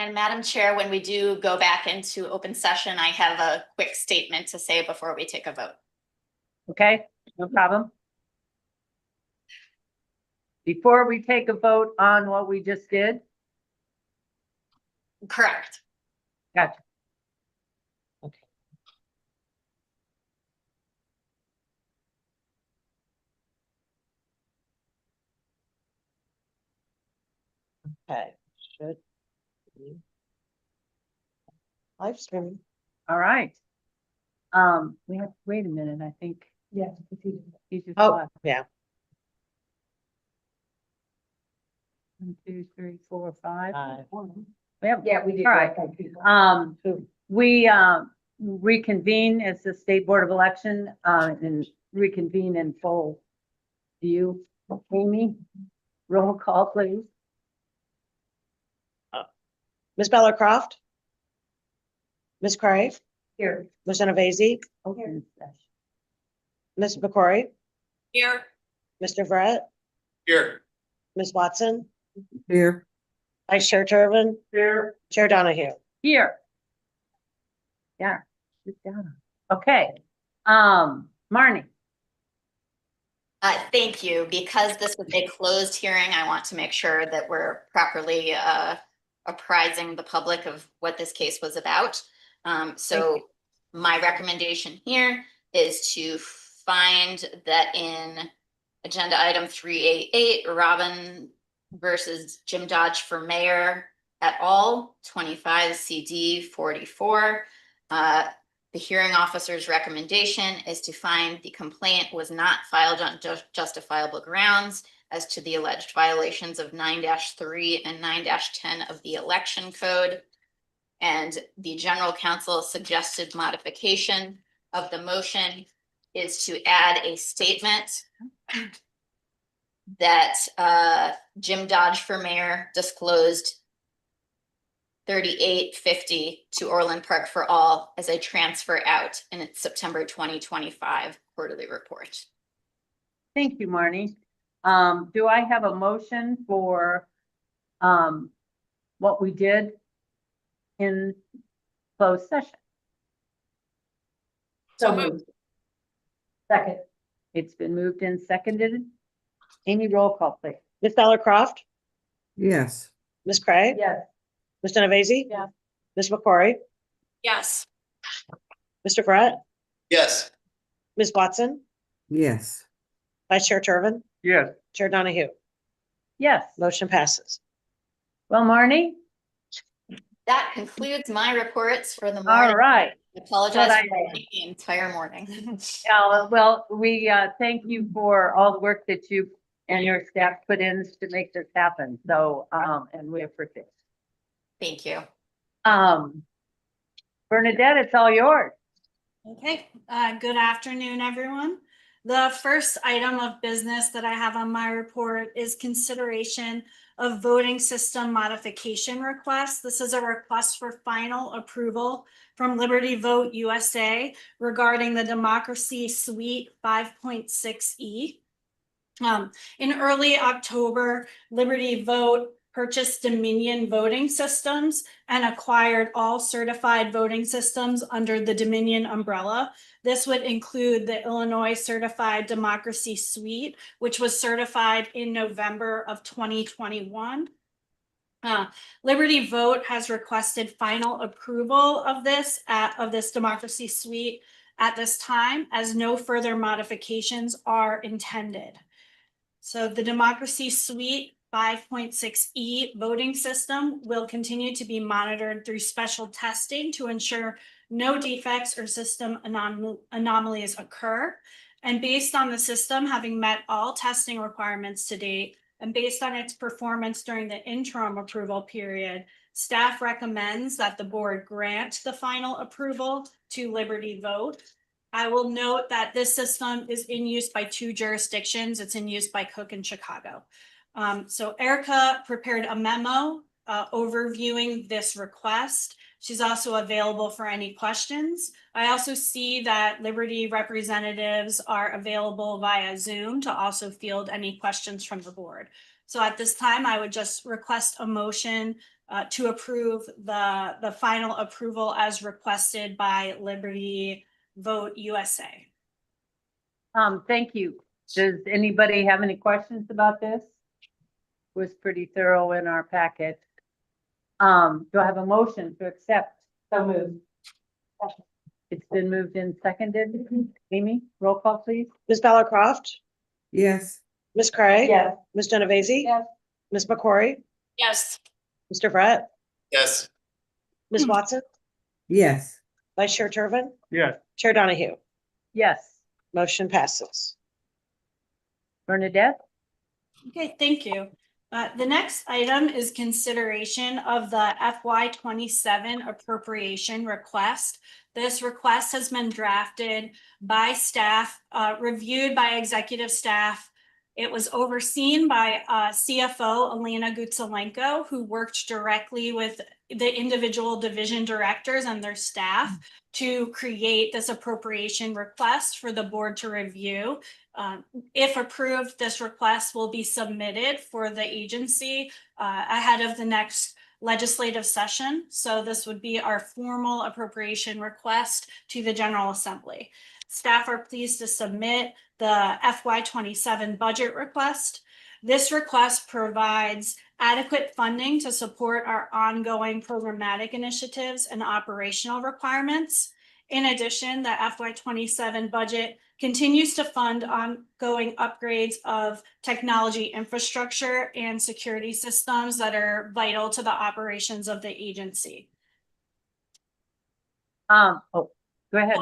And Madam Chair, when we do go back into open session, I have a quick statement to say before we take a vote. Okay, no problem. Before we take a vote on what we just did, Correct. gotcha. Okay, should be live streaming. All right. We have, wait a minute, I think. Yeah. He's just Oh, left. yeah. 1, 2, 3, 4, 5. Yeah, we did. All right. We reconvene as the State Board of Election and reconvene in full view. Amy, roll call, please. Ms. Bellercroft? Ms. Cray? Here. Ms. Genovese? Okay. Ms. McCrory? Here. Mr. Verrett? Here. Ms. Watson? Here. Vice Chair Turbin? Here. Chair Donahue? Here. Yeah. Sit down. Okay. Marnie. Thank you. Because this was a closed hearing, I want to make sure that we're properly apprising the public of what this case was about. So my recommendation here is to find that in agenda item 388, Robin versus Jim Dodge for mayor et al., 25 CD 44. The hearing officer's recommendation is to find the complaint was not filed on justifiable grounds as to the alleged violations of 9-3 and 9-10 of the election code. And the general counsel suggested modification of the motion is to add a statement that Jim Dodge for mayor disclosed 3850 to Orland Park for All as a transfer out in its September 2025 quarterly report. Thank you, Marnie. Do I have a motion for what we did in closed session? So moved. Second. It's been moved and seconded. Amy, roll call, please. Ms. Bellercroft? Yes. Ms. Cray? Yes. Ms. Genovese? Yeah. Ms. McCrory? Yes. Mr. Verrett? Yes. Ms. Watson? Yes. Vice Chair Turbin? Yes. Chair Donahue? Yes. Motion passes. Well, Marnie, That concludes my reports for the morning. all right. I apologize Good for idea. waiting the entire morning. Well, we thank you for all the work that you and your staff put in to make this happen. So, and we appreciate it. Thank you. Bernadette, it's all yours. Okay, good afternoon, everyone. The first item of business that I have on my report is consideration of voting system modification request. This is a request for final approval from Liberty Vote USA regarding the Democracy Suite 5.6E. In early October, Liberty Vote purchased Dominion voting systems and acquired all certified voting systems under the Dominion umbrella. This would include the Illinois Certified Democracy Suite, which was certified in November of 2021. Liberty Vote has requested final approval of this Democracy Suite at this time, as no further modifications are intended. So the Democracy Suite 5.6E voting system will continue to be monitored through special testing to ensure no defects or system anomalies occur. And based on the system having met all testing requirements to date, and based on its performance during the interim approval period, staff recommends that the board grant the final approval to Liberty Vote. I will note that this system is in use by 2 jurisdictions. It's in use by Cook and Chicago. So Erica prepared a memo overviewing this request. She's also available for any questions. I also see that Liberty representatives are available via Zoom to also field any questions from the board. So at this time, I would just request a motion to approve the final approval as requested by Liberty Vote USA. Thank you. Does anybody have any questions about this? Was pretty thorough in our packet. Do I have a motion to accept? So moved. It's been moved and seconded. Amy, roll call, please. Ms. Bella Croft, yes, Ms. Craig. Yes. Ms. Genovese. Yes. Ms. McCrory, Yes. Mr. Brett, yes, Ms. Watson, yes, Vice Chair Turbin, yes, Chair Donahue. Yes. Motion passes. Bernadette? Okay, thank you. The next item is consideration of the FY 27 appropriation request. This request has been drafted by staff, reviewed by executive staff. It was overseen by CFO Elena Gutsalenko, who worked directly with the individual division directors and their staff to create this appropriation request for the board to review. If approved, this request will be submitted for the agency ahead of the next legislative session. So this would be our formal appropriation request to the General Assembly. Staff are pleased to submit the FY 27 budget request. This request provides adequate funding to support our ongoing programmatic initiatives and operational requirements. In addition, the FY 27 budget continues to fund ongoing upgrades of technology infrastructure and security systems that are vital to the operations of the agency. Go ahead.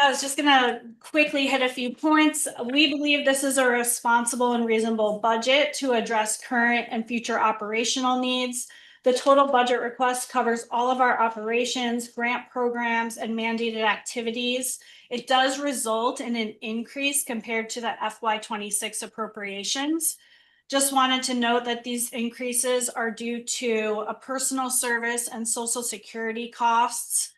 I was just gonna quickly hit a few points. We believe this is a responsible and reasonable budget to address current and future operational needs. The total budget request covers all of our operations, grant programs, and mandated activities. It does result in an increase compared to the FY 26 appropriations. Just wanted to note that these increases are due to a personal service and social security costs,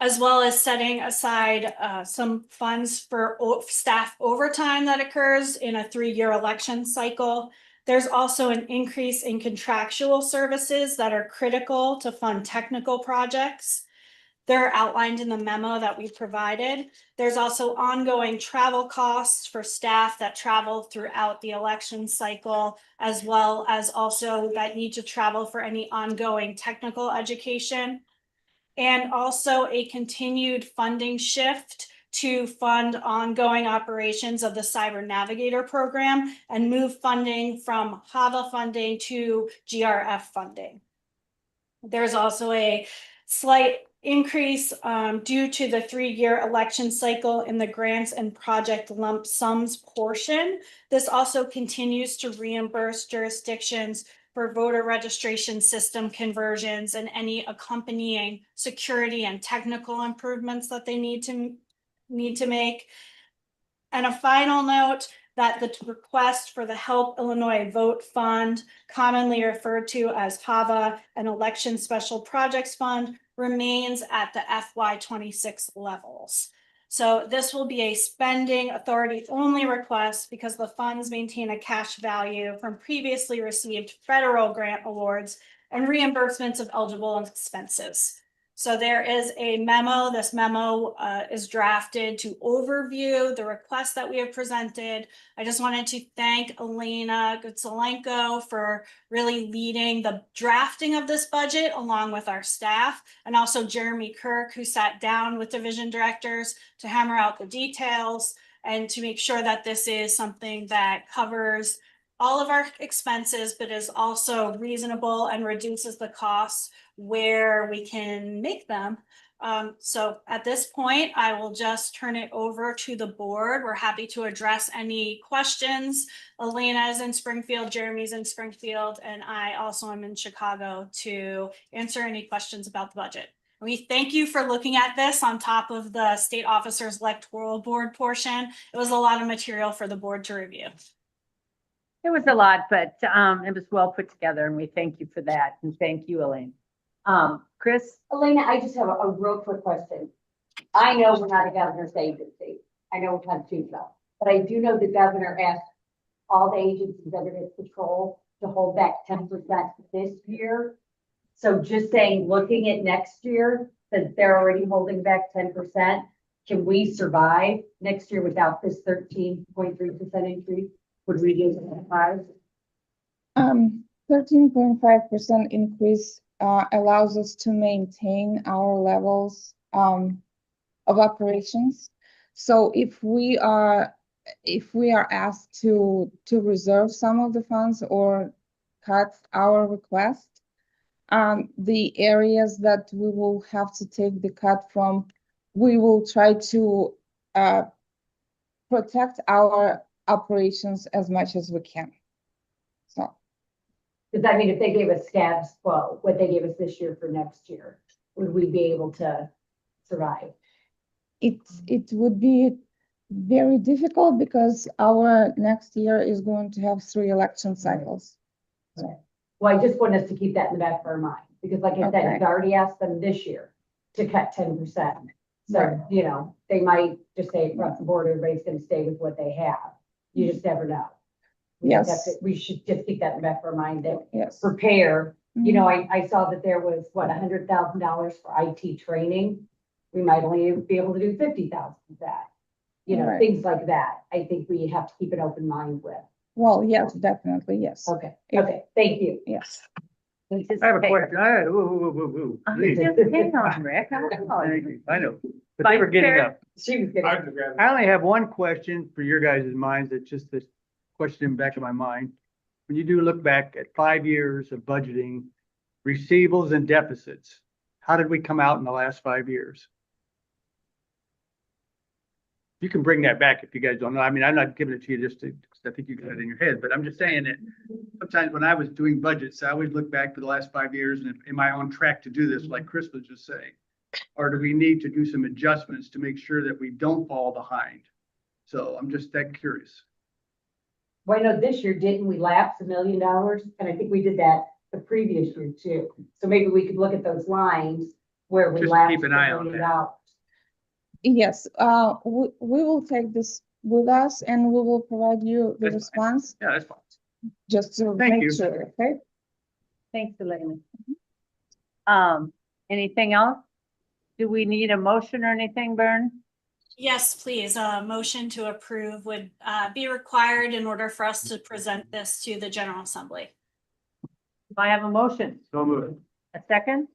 as well as setting aside some funds for staff overtime that occurs in a 3-year election cycle. There's also an increase in contractual services that are critical to fund technical projects. They're outlined in the memo that we provided. There's also ongoing travel costs for staff that travel throughout the election cycle, as well as also that need to travel for any ongoing technical education. And also a continued funding shift to fund ongoing operations of the Cyber Navigator program and move funding from HAVA funding to GRF funding. There's also a slight increase due to the 3-year election cycle in the grants and project lump sums portion. This also continues to reimburse jurisdictions for voter registration system conversions and any accompanying security and technical improvements that they need to make. And a final note that the request for the Help Illinois Vote Fund, commonly referred to as HAVA, an Election Special Projects Fund, remains at the FY 26 levels. So this will be a spending authority only request because the funds maintain a cash value from previously received federal grant awards and reimbursements of eligible expenses. So there is a memo. This memo is drafted to overview the request that we have presented. I just wanted to thank Elena Gutsalenko for really leading the drafting of this budget along with our staff, and also Jeremy Kirk, who sat down with division directors to hammer out the details and to make sure that this is something that covers all of our expenses, but is also reasonable and reduces the costs where we can make them. So at this point, I will just turn it over to the board. We're happy to address any questions. Elena is in Springfield, Jeremy's in Springfield, and I also am in Chicago to answer any questions about the budget. We thank you for looking at this on top of the state officers electoral board portion. It was a lot of material for the board to review. It was a lot, but it was well put together, and we thank you for that. And thank you, Elaine. Chris? Elena, I just have a real quick question. I know we're not a governor's agency. I know we can't choose that, but I do know the governor asked all the agencies under his control to hold back 10% this year. So just saying, looking at next year, since they're already holding back 10%, can we survive next year without this 13.3% increase? Would we do survive? 13.5% increase allows us to maintain our levels of operations. So if we are asked to reserve some of the funds or cut our request, the areas that we will have to take the cut from, we will try to protect our operations as much as we can. So. Because I mean, if they gave us status quo, what they gave us this year for next year, would we be able to survive? It would be very difficult because our next year is going to have 3 election cycles. Well, I just want us to keep that in the back of our mind, because like I said, Okay. we've already asked them this year to cut 10%. So, Right. you know, they might just say across the board, everybody's gonna stay with what they have. You just never know. We just have Yes. to- We should just keep that in the back of our mind that Yes. prepare. You know, Mhm. I saw that there was, what, $100,000 for IT training. We might only be able to do 50,000 of that. You know, Right. things like that. I think we have to keep an open mind with. Well, yes, definitely, yes. Okay, If- okay, thank you. Yes. I I have a question. Whoa. Please. Just hang on, Rick. I don't know. I know, but they were getting Vice up. She was gonna. I only have one question for your guys' minds. It's just this question in the back of my mind. When you do look back at 5 years of budgeting, receivables and deficits, how did we come out in the last 5 years? You can bring that back if you guys don't know. I mean, I'm not giving it to you just to, 'cause I think you got it in your head, but I'm just saying that sometimes when I was doing budgets, I always look back for the last 5 years and am I on track to do this, like Chris was just saying? Or do we need to do some adjustments to make sure that we don't fall behind? So I'm just that curious. Well, I know this year, didn't we lapse $1 million? And I think we did that the previous year too. So maybe we could look at those lines where we Just lapsed keep an eye on $1 million. that. Yes, we will take this with us and we will provide you the That's fine. response Yeah, that's fine. just to Thank make you. sure, okay? Thanks, Elena. Anything else? Do we need a motion or anything, Bern? Yes, please. A motion to approve would be required in order for us to present this to the General Assembly. Do I have a motion? So move. A second?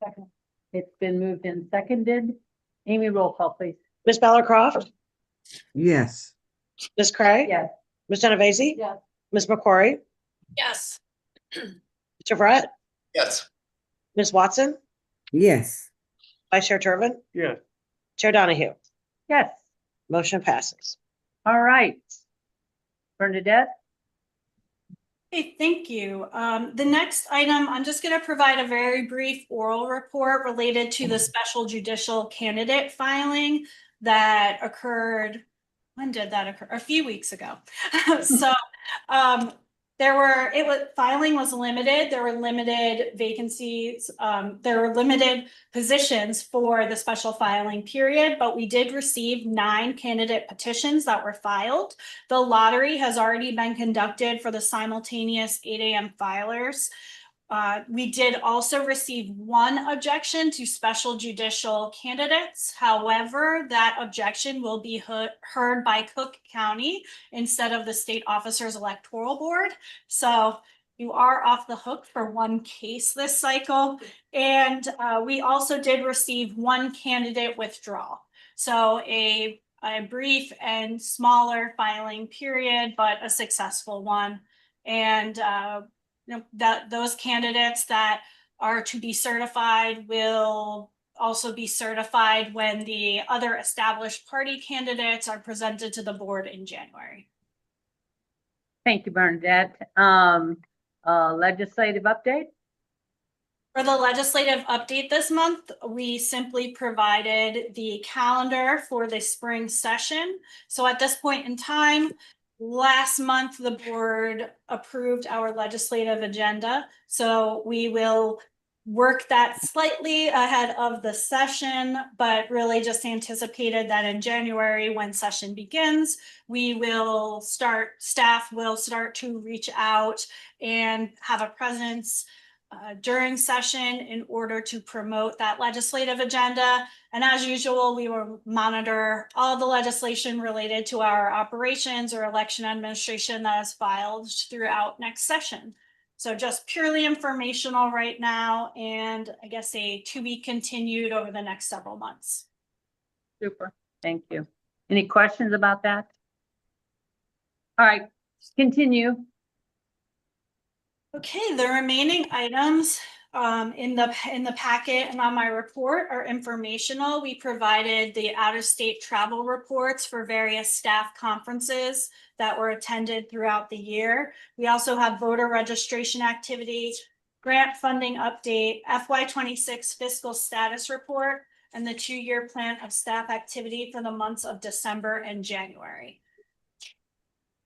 Second. It's been moved and seconded. Amy, roll call, please. Ms. Bellercroft, Yes. Ms. Craig? Yes. Ms. Genovese? Yes. Ms. McCrory? Yes. Mr. Brett? Yes. Ms. Watson? Yes. Vice Chair Turbin? Yeah. Chair Donahue? Yes. Motion passes. All right. Bernadette? Okay, thank you. The next item, I'm just going to provide a very brief oral report related to the special judicial candidate filing that occurred. When did that occur? A few weeks ago. So filing was limited. There were limited vacancies. There were limited positions for the special filing period, but we did receive 9 candidate petitions that were filed. The lottery has already been conducted for the simultaneous 8 a.m. filers. We did also receive 1 objection to special judicial candidates. However, that objection will be heard by Cook County instead of the State Officers Electoral Board. So you are off the hook for 1 case this cycle. And we also did receive 1 candidate withdrawal. So a brief and smaller filing period, but a successful one. And that those candidates that are to be certified will also be certified when the other established party candidates are presented to the board in January. Thank you, Bernadette. Legislative update? For the legislative update this month, we simply provided the calendar for the spring session. So at this point in time, last month, the board approved our legislative agenda. So we will worked that slightly ahead of the session, but really just anticipated that in January, when session begins, staff will start to reach out and have a presence during session in order to promote that legislative agenda. And as usual, we will monitor all the legislation related to our operations or election administration that is filed throughout next session. So just purely informational right now, and I guess a to be continued over the next several months. Super, thank you. Any questions about that? All right, continue. Okay, the remaining items in the packet and on my report are informational. We provided the out-of-state travel reports for various staff conferences that were attended throughout the year. We also have voter registration activity, grant funding update, FY26 fiscal status report, and the 2-year plan of staff activity for the months of December and January.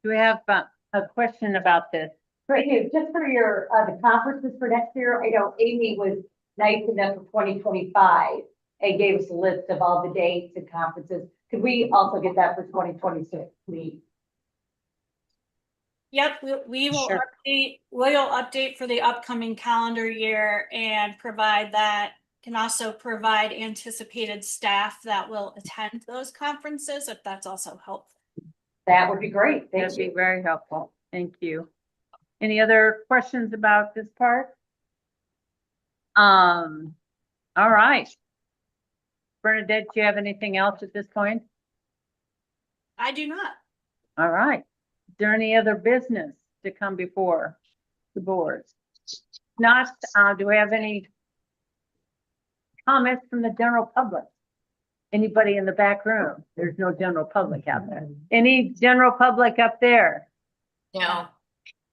Do we have a question about this? Right here, just for your, the conferences for next year, I know Amy was nice enough for 2025 and gave us a list of all the dates and conferences. Could we also get that for 2026, please? Yep, we will Sure. update, we'll update for the upcoming calendar year and provide that, can also provide anticipated staff that will attend those conferences, if that's also helpful. That would be great. That'd Thank be you. very helpful. Thank you. Any other questions about this part? All right. Bernadette, do you have anything else at this point? I do not. All right. Is there any other business to come before the board? Not, do we have any comments from the general public? Anybody in the back room? There's no general public out there. Any general public up there? No.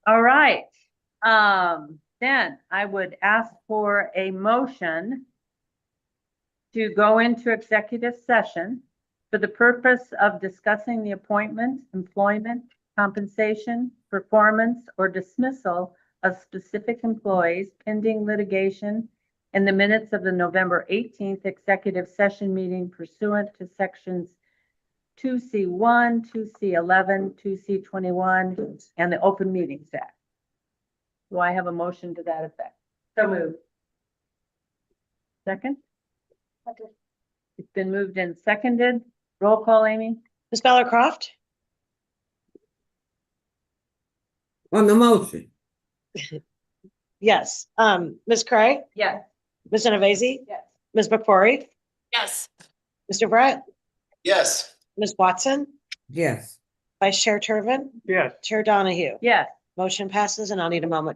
All right. Then I would ask for a motion to go into executive session for the purpose of discussing the appointment, employment, compensation, performance, or dismissal of specific employees pending litigation in the minutes of the November 18th executive session meeting pursuant to sections 2C1, 2C11, 2C21, and the Open Meetings Act. Do I have a motion to that effect? So moved. Second? It's been moved and seconded. Roll call, Amy? Ms. Bella Croft, On the motion. yes. Ms. Craig, Yes. Ms. Genovese, Yes. Ms. McCrory, Yes. Mr. Brett, Yes. Ms. Watson, Yes. Vice Chair Turbin, Yes. Chair Donahue. Yes. Motion passes, and I'll need a moment